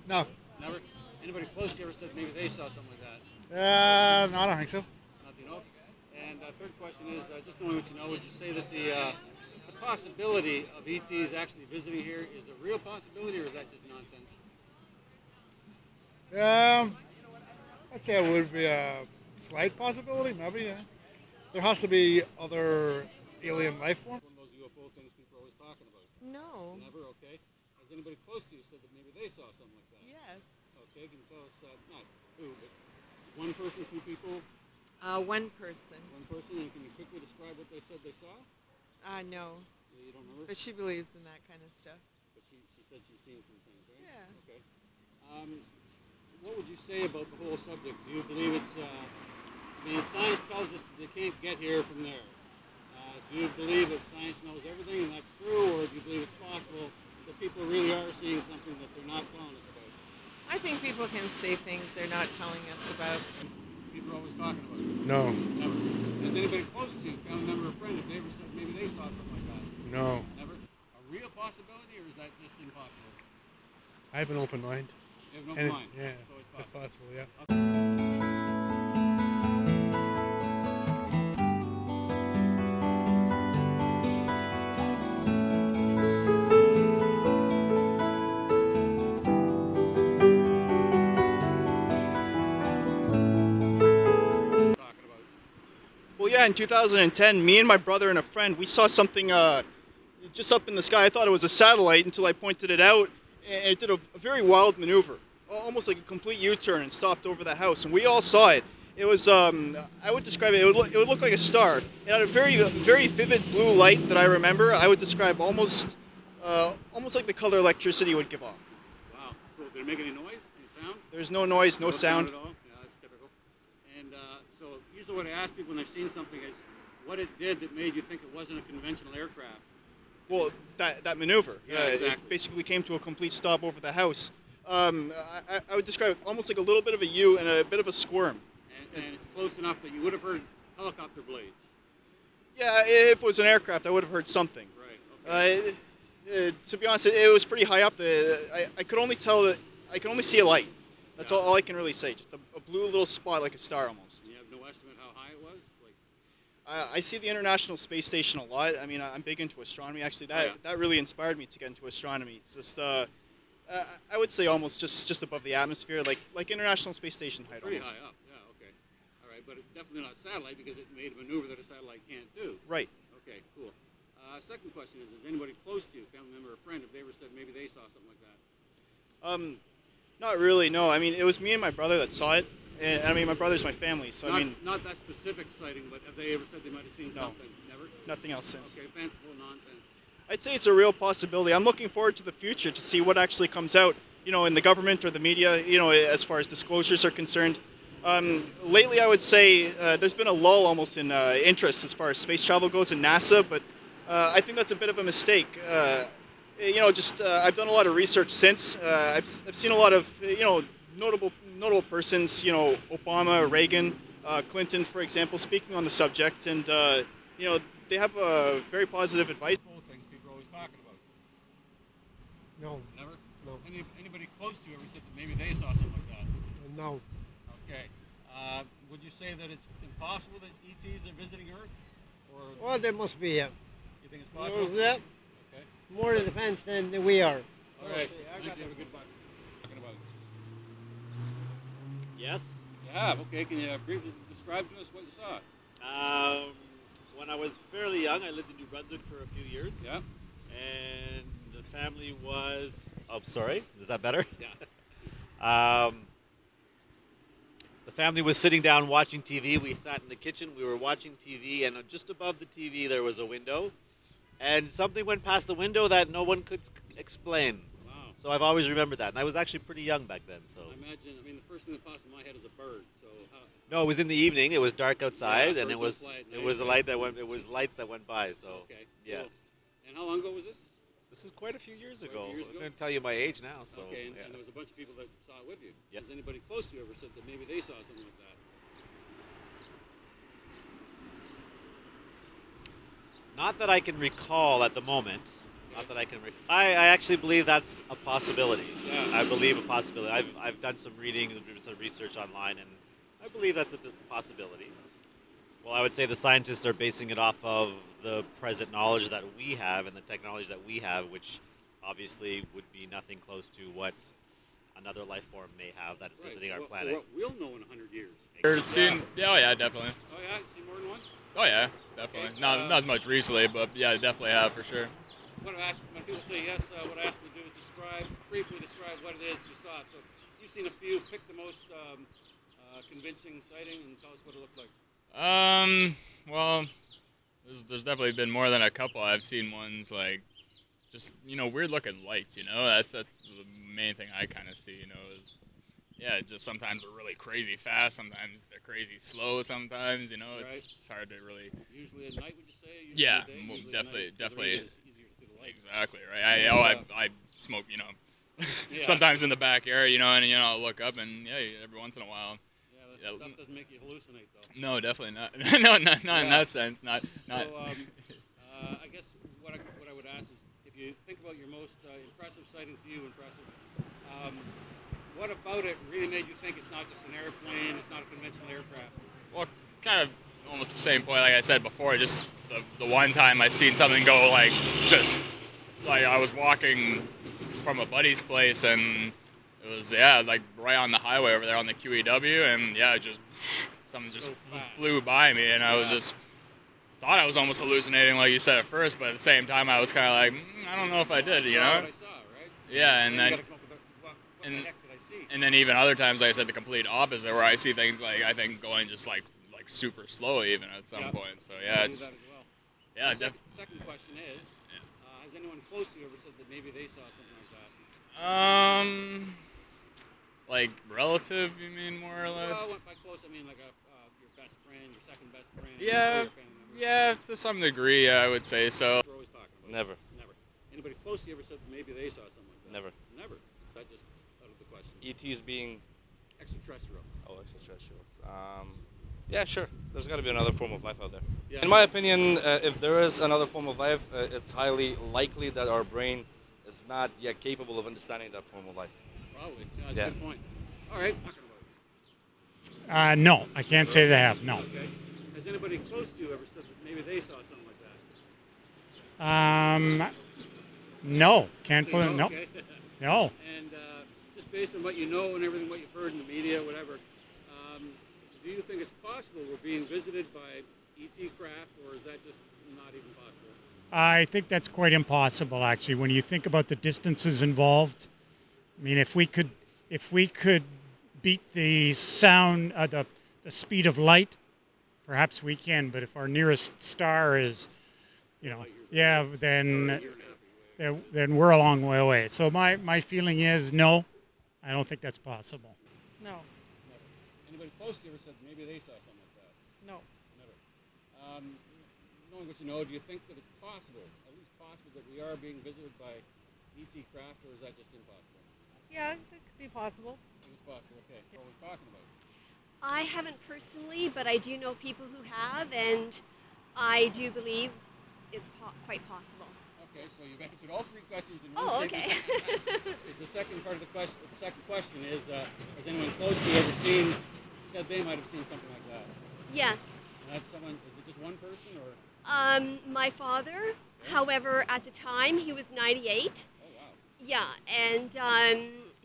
No. Never? Anybody close to you ever said maybe they saw something like that? No, I don't think so. Not that you know? And third question is, just knowing what you know, would you say that the possibility of ETs actually visiting here is a real possibility, or is that just nonsense? I'd say it would be a slight possibility, maybe, yeah. There has to be other alien life form. One of those UFO things people are always talking about. No. Never? Okay. Has anybody close to you said that maybe they saw something like that? Yes. Okay, can you tell us, not who, but one person, two people? One person. One person, and can you quickly describe what they said they saw? No. You don't remember? But she believes in that kind of stuff. But she said she's seen some things, right? Yeah. Okay. What would you say about the whole subject? Do you believe it's, I mean, science tells us they can't get here from there. Do you believe that science knows everything and that's true, or do you believe it's possible that people really are seeing something that they're not telling us about? I think people can say things they're not telling us about. People are always talking about it. No. Never. Has anybody close to you, family member or friend, if they ever said maybe they saw something like that? No. Never? A real possibility, or is that just impossible? I have an open mind. You have an open mind? Yeah, So it's it's possible, yeah. Well, yeah, in 2010, me and my brother and a friend, we saw something just up in the sky. I thought it was a satellite until I pointed it out, and it did a very wild maneuver, almost like a complete U-turn, and stopped over the house, and we all saw it. It was, I would describe it, it would look like a star. It had a very vivid blue light that I remember. I would describe almost like the color electricity would give off. Wow, cool. Did it make any noise, any sound? There's no noise, no sound. At all? Yeah, that's typical. And so usually what I ask people when they've seen something is what it did that made you think it wasn't a conventional aircraft. Well, that maneuver. Yeah, exactly. It basically came to a complete stop over the house. I would describe it almost like a little bit of a U and a bit of a squirm. And it's close enough that you would have heard helicopter blades. Yeah, if it was an aircraft, I would have heard something. Right. Okay. To be honest, it was pretty high up. I could only tell that I could only see a light. That's all I can really say. Just a blue little spot, like a star almost. And you have no estimate how high it was? Like, I see the International Space Station a lot. I mean, I'm big into astronomy. Actually, that really inspired me to get into astronomy. It's just I would say almost just above the atmosphere, like International Space Station height. Pretty almost. high up. Yeah. Okay. All right, but it's definitely not a satellite because it made a maneuver that a satellite can't do. Right. Okay. Cool. Second question is anybody close to you, family member or friend, if they ever said maybe they saw something like that? Not really. No. I mean, it was me and my brother that saw it. And I mean, my brother's my family, so I mean... Not that specific sighting, but have they ever said they might have seen something? Never? Nothing else since. Okay, fanciful nonsense. I'd say it's a real possibility. I'm looking forward to the future to see what actually comes out, you know, in the government or the media, you know, as far as disclosures are concerned. Lately, I would say there's been a lull almost in interest as far as space travel goes in NASA, but I think that's a bit of a mistake. You know, just I've done a lot of research since. I've seen a lot of, you know, notable persons, you know, Obama, Reagan, Clinton, for example, speaking on the subject, and you know, they have very positive advice. Whole things people are always talking about. No. Never? No. Anybody close to you ever said that maybe they saw something like that? No. Okay. Would you say that it's impossible that ETs are visiting Earth? Or Well, there must be, yeah. you think it's possible? Yeah. Okay. More defense than we are. All right. Thank you. Have a good one. Talking about it. Yes. You have. Okay. Can you briefly describe to us what you saw? When I was fairly young, I lived in New Brunswick for a few years. Yeah. And the family was... Oh, sorry. Is that better? Yeah. The family was sitting down watching TV. We sat in the kitchen. We were watching TV, and just above the TV there was a window, and something went past the window that no one could explain. Wow. So I've always remembered that, and I was actually pretty young back then. So I imagine. I mean, the first thing that pops in my head is a bird. So no, it was in the evening. It was dark outside, Yeah, and it birds was don't fly at it night, was the right? light that went. It was lights that went by. So okay. yeah. Cool. And how long ago was this? This is quite a few years Quite a ago. few years I'm ago? going to tell you my age now. So Okay, and, yeah. and there was a bunch of people that saw it with you. Yep. Has anybody close to you ever said that maybe they saw something like that? Not that I can recall at the moment. Not that I can. I actually believe that's a possibility. Yeah. I believe a possibility. I've done some reading, some research online, and I believe that's a possibility. Well, I would say the scientists are basing it off of the present knowledge that we have and the technology that we have, which obviously would be nothing close to what another life form may have that is visiting our planet. What we'll know in 100 years. Seen, yeah, oh yeah, definitely. Oh yeah, you seen more than one? Oh yeah, definitely. Okay, Not as much recently, but yeah, definitely have for sure. What I asked, when people say yes, what I asked them to do is briefly describe what it is you saw. So you've seen a few, pick the most convincing sighting and tell us what it looked like. Well, there's definitely been more than a couple. I've seen ones like just, weird looking lights, that's the main thing I kind of see, is, yeah, just sometimes they're really crazy fast, sometimes they're crazy slow, sometimes, it's hard to really. Usually at night, would you say? Usually Yeah, at day? Usually at definitely, night, 'cause definitely. it's easier to see the light. Exactly, right. I smoke, Yeah. sometimes in the backyard, and I'll look up and every once in a while. Yeah, that stuff doesn't make you hallucinate though. No, definitely not. No, not in that sense. Not. So, I guess what I would ask is, if you think about your most impressive sighting to you, what about it really made you think it's not just an airplane, it's not a conventional aircraft? Well, kind of almost the same point, like I said before. Just the one time I seen something go I was walking from a buddy's place and it was right on the highway over there on the QEW, and something just flew by me, and I was just thought I was almost hallucinating, like you said at first, but at the same time I was kind of like, I don't know if I did, I saw what I saw, right? Yeah, and then you gotta come up with what the heck did I see? And then even other times, like I said, the complete opposite, where I see things I think going just like super slow even at some point. So yeah, I it's do that as well. yeah, The definitely. second question is, has anyone close to you ever said that maybe they saw something like that? Like relative, you mean, more or less? Well, by close, I mean like your best friend, your second best friend. Yeah, your family member. yeah, to some degree, I would say so. We're always talking about Never. it. Never. Anybody close to you ever said that maybe they saw something like that? Never. Never. That just out of the question. ETs being Extraterrestrial. extraterrestrials. Yeah, sure. There's got to be another form of life out there. Yeah. In my opinion, if there is another form of life, it's highly likely that our brain is not yet capable of understanding that form of life. Probably. Yeah, that's Yeah. a good point. All right. Talking about it. No, I can't say they have. No. Okay. Has anybody close to you ever said that maybe they saw something like that? No, can't put it. No, Okay. no. And just based on what you know and everything, what you've heard in the media, whatever, do you think it's possible we're being visited by ET craft, or is that just not even possible? I think that's quite impossible, actually. When you think about the distances involved, I mean, if we could beat the sound, the speed of light, perhaps we can. But if our nearest star is, then we're a long way away. So my feeling is no, I don't think that's possible. No, Never. Anybody close to you ever said maybe they saw something like that? no. Never. Knowing what you know, do you think that it's possible, at least possible, that we are being visited by ET craft, or is that just impossible? Yeah, it could be possible. I think it's possible. Okay. What we're talking about. I haven't personally, but I do know people who have, and I do believe it's quite possible. Okay, so you've answered all three questions in one Oh, statement. okay. The second part of the question, the second question is, has anyone close to you ever said they might have seen something like that? Yes. And that's someone, is it just one person, or? My father, however, at the time, he was 98. Oh, wow. Yeah, and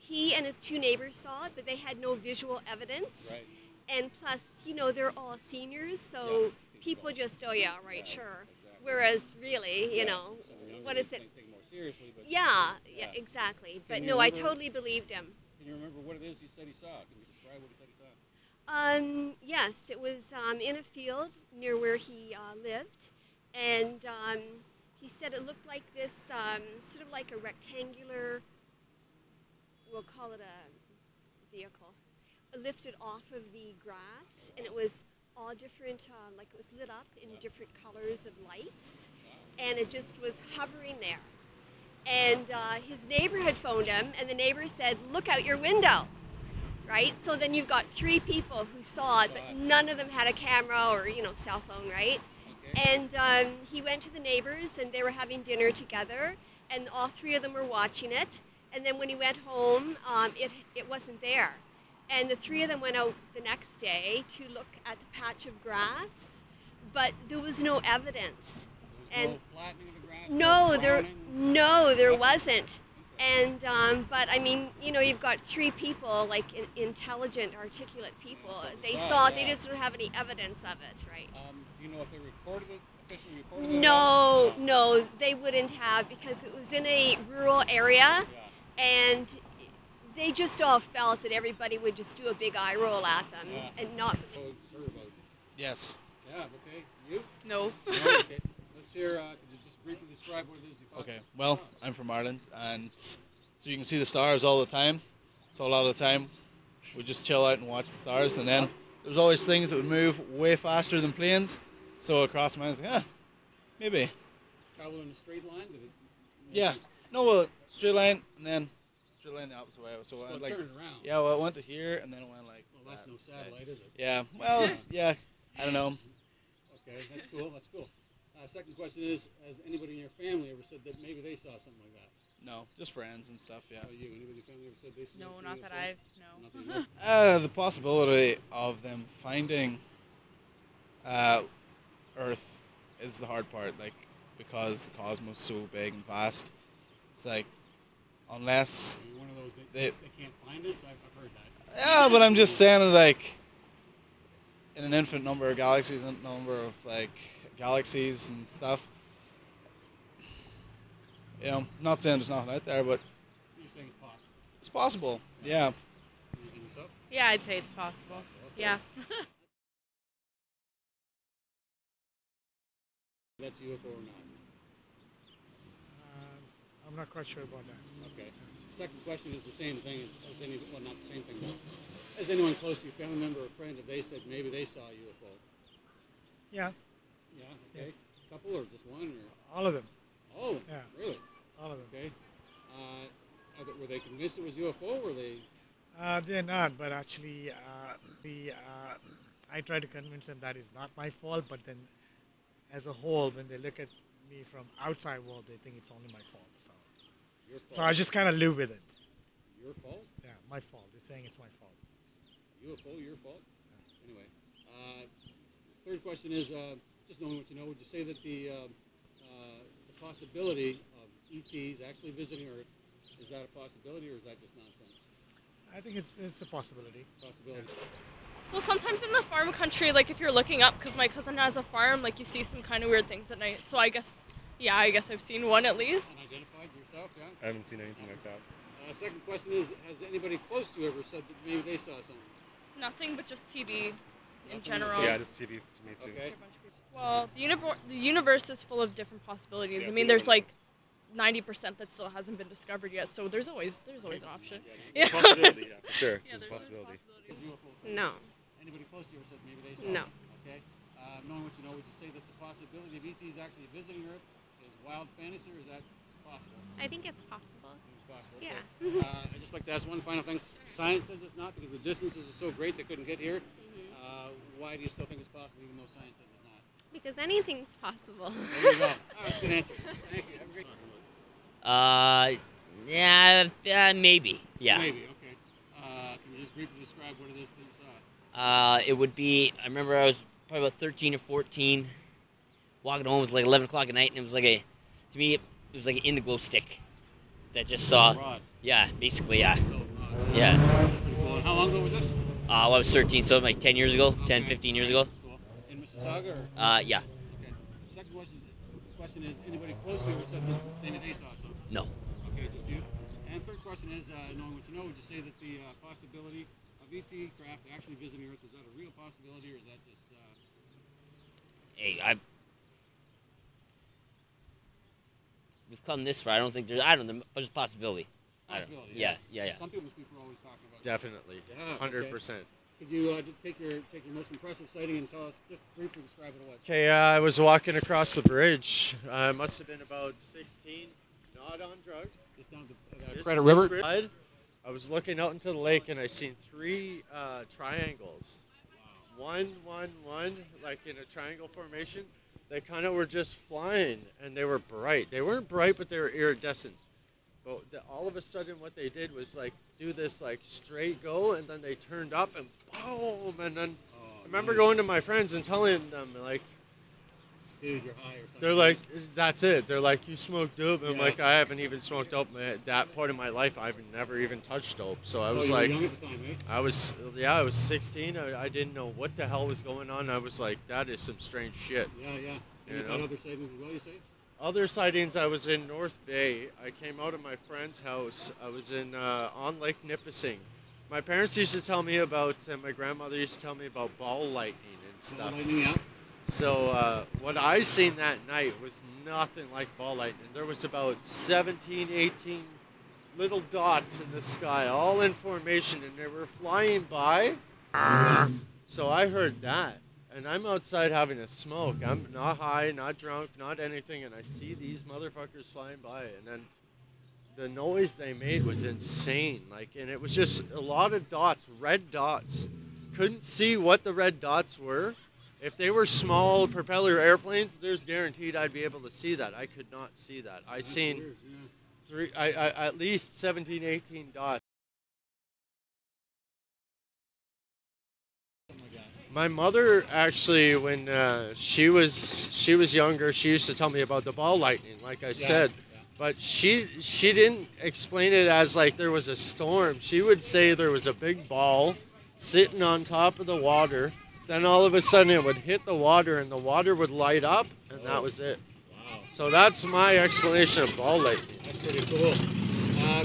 he and his two neighbors saw it, but they had no visual evidence. Right. And plus, they're all seniors, so people just, oh yeah, right, sure. Whereas really, what is it? Take it more seriously, but Yeah, exactly. But you no, I remember- totally believed him. Can you remember what it is he said he saw? Can you describe what he said he saw? Yes, it was in a field near where he lived, and he said it looked like this sort of like a rectangular, we'll call it a vehicle, lifted off of the grass, and it was all different, like it was lit up in different colors of lights, and it just was hovering there. And his neighbor had phoned him, and the neighbor said, "Look out your window." Right? So then you've got 3 people who saw it, but none of them had a camera or, cell phone, right? Okay. And he went to the neighbors, and they were having dinner together, and all 3 of them were watching it. And then when he went home, it wasn't there. And the 3 of them went out the next day to look at the patch of grass, but there was no evidence. There was no flattening of the grass? No, there wasn't. And, but I mean, you've got 3 people, like intelligent, articulate people. They saw it, they just don't have any evidence of it, right? Do you know if they recorded it, officially recorded it? No, they wouldn't have, because it was in a rural area, and they just all felt that everybody would just do a big eye roll at them and not. Yes. Yeah, okay. You? No. No, okay. Let's hear, could you just briefly describe what it is you thought? Okay, well, I'm from Ireland, and so you can see the stars all the time. So a lot of the time, we just chill out and watch the stars, and then there's always things that would move way faster than planes. So across my mind, I was like, maybe. Travel in a straight line? Did it, Yeah. No, well, straight line, and then straight line the opposite way. So I it like, turned around. yeah, well, it went to here, and then it went like. Well, that's no satellite, is it? Yeah. Well, yeah. I don't know. Okay, that's cool. That's cool. Second question is: has anybody in your family ever said that maybe they saw something like that? No, just friends and stuff. Yeah. How about you? Anybody in your family ever said they saw? No, not that I've. No. Nothing else? The possibility of them finding Earth is the hard part, like, because the cosmos is so big and vast. It's like, unless Are you one of those they can't find us? I've heard that. yeah, but I'm just saying, like, in an infinite number of galaxies and number of like galaxies and stuff. Not saying there's nothing out there, but You're saying it's possible. it's possible. Yeah. You think so? Yeah, I'd say it's possible. Okay. Yeah. That's UFO or not? I'm not quite sure about that. Okay. Second question is the same thing as any, well, not the same thing, but has anyone close to you, family member or friend, have they said maybe they saw a UFO? Yeah, Yeah, okay. Yes. Couple or just one? Or? all of them. Oh, Yeah. really? All of them. Okay. Were they convinced it was UFO, or were they? They're not, but actually, I try to convince them that it's not my fault, but then as a whole, when they look at me from outside world, they think it's only my fault. Your fault? So I just kind of live with it. Your fault? Yeah, my fault. They're saying it's my fault. UFO, your fault? Anyway. Third question is, just knowing what you know, would you say that the possibility of ETs actually visiting Earth, is that a possibility or is that just nonsense? I think it's a possibility. Possibility. Well, sometimes in the farm country, like if you're looking up, because my cousin has a farm, like you see some kind of weird things at night. So I guess I've seen one at least. Unidentified yourself, yeah? I haven't seen anything like that. Second question is, has anybody close to you ever said that maybe they saw something? Nothing but just TV in Nothing? general. Yeah, just TV for me too. Okay. Well, the universe is full of different possibilities. Yeah, I so mean, you there's don't- like 90% that still hasn't been discovered yet. So there's always an option. Yeah, possibility, yeah, for sure. Yeah, There's a possibility. No. Anybody close to you ever said maybe they saw No. something? Okay. Knowing what you know, would you say that the possibility of ETs actually visiting Earth is wild fantasy, or is that possible? I think it's possible. It's possible. Yeah. Okay. I'd just like to ask one final thing. Science says it's not because the distances are so great they couldn't get here. Why do you still think it's possible even though science says it's not? Because anything's possible. There you go. That's a good answer. Thank you. Have a great Maybe. Yeah. Maybe, okay. Can you just briefly describe what it is that you saw? It would be, I remember I was probably about 13 or 14, walking home, it was like 11 o'clock at night, and it was like to me, it was like an indigo stick that just saw. Rod. Yeah, basically, yeah. Oh, Yeah. That's pretty cool. And how long ago was this? I was 13, so like 10 years ago, 10, Okay. 15 years ago. Cool. In Mississauga, or? Yeah. Okay. Second question is, anybody close to you ever said that maybe they saw something? No. Okay, just you. And third question is, knowing what you know, would you say that the possibility of VT craft actually visiting Earth, is that a real possibility, or is that just? Hey, we've come this far. I don't think there's. I don't know, but it's a possibility. Possibility. Yeah. Some people are always talking about. Definitely. Yeah, 100%. Could you take your most impressive sighting and tell us, just briefly describe what it was? Okay, I was walking across the bridge. I must have been about 16, not on drugs. Just down the Just Credit River? this side. I was looking out into the lake and I seen 3 triangles. One, like in a triangle formation. They kind of were just flying and they were bright. They weren't bright, but they were iridescent. But all of a sudden what they did was like do this like straight go, and then they turned up and boom, and then I remember going to my friends and telling them like, dude, you're high or something. they're like, that's it. They're like, you smoke dope? And I'm like, I haven't even smoked dope. That part of my life, I've never even touched dope. So I was you were like, young at the time, eh? I was 16. I didn't know what the hell was going on. I was like, that is some strange shit. Yeah. You You've know? had other sightings as well, you say? Other sightings, I was in North Bay. I came out of my friend's house. I was in on Lake Nipissing. My parents used to tell me about, my grandmother used to tell me about ball lightning and stuff. Ball lightning, yeah. So what I seen that night was nothing like ball lightning. There was about 17, 18 little dots in the sky, all in formation, and they were flying by. So I heard that. And I'm outside having a smoke. I'm not high, not drunk, not anything, and I see these motherfuckers flying by. And then the noise they made was insane. Like, and it was just a lot of dots, red dots. Couldn't see what the red dots were. If they were small propeller airplanes, there's guaranteed I'd be able to see that. I could not see that. I seen at least 17, 18 dots. My mother actually, when she was younger, she used to tell me about the ball lightning, like I said, but she didn't explain it as like there was a storm. She would say there was a big ball sitting on top of the water. Then all of a sudden it would hit the water and the water would light up, and that was it. Wow. So that's my explanation of ball lightning. That's pretty cool.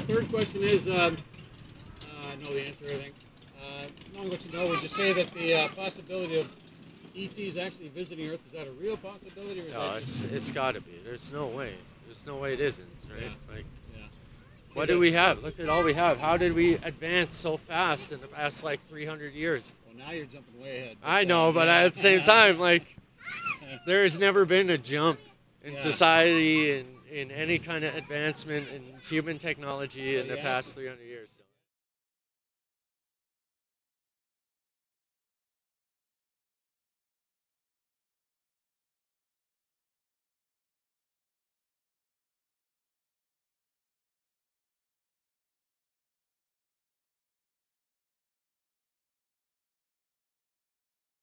Third question is, I know the answer, I think. Knowing what you know, would you say that the possibility of ETs actually visiting Earth, is that a real possibility? Or is No, that just... it's got to be. There's no way. There's no way it isn't, right? Like, yeah. what do we have? Look at all we have. How did we advance so fast in the past, like, 300 years? Well, now you're jumping way ahead. I know, but at the same time, like, there has never been a jump in society and in any kind of advancement in human technology in the past 300 years. So.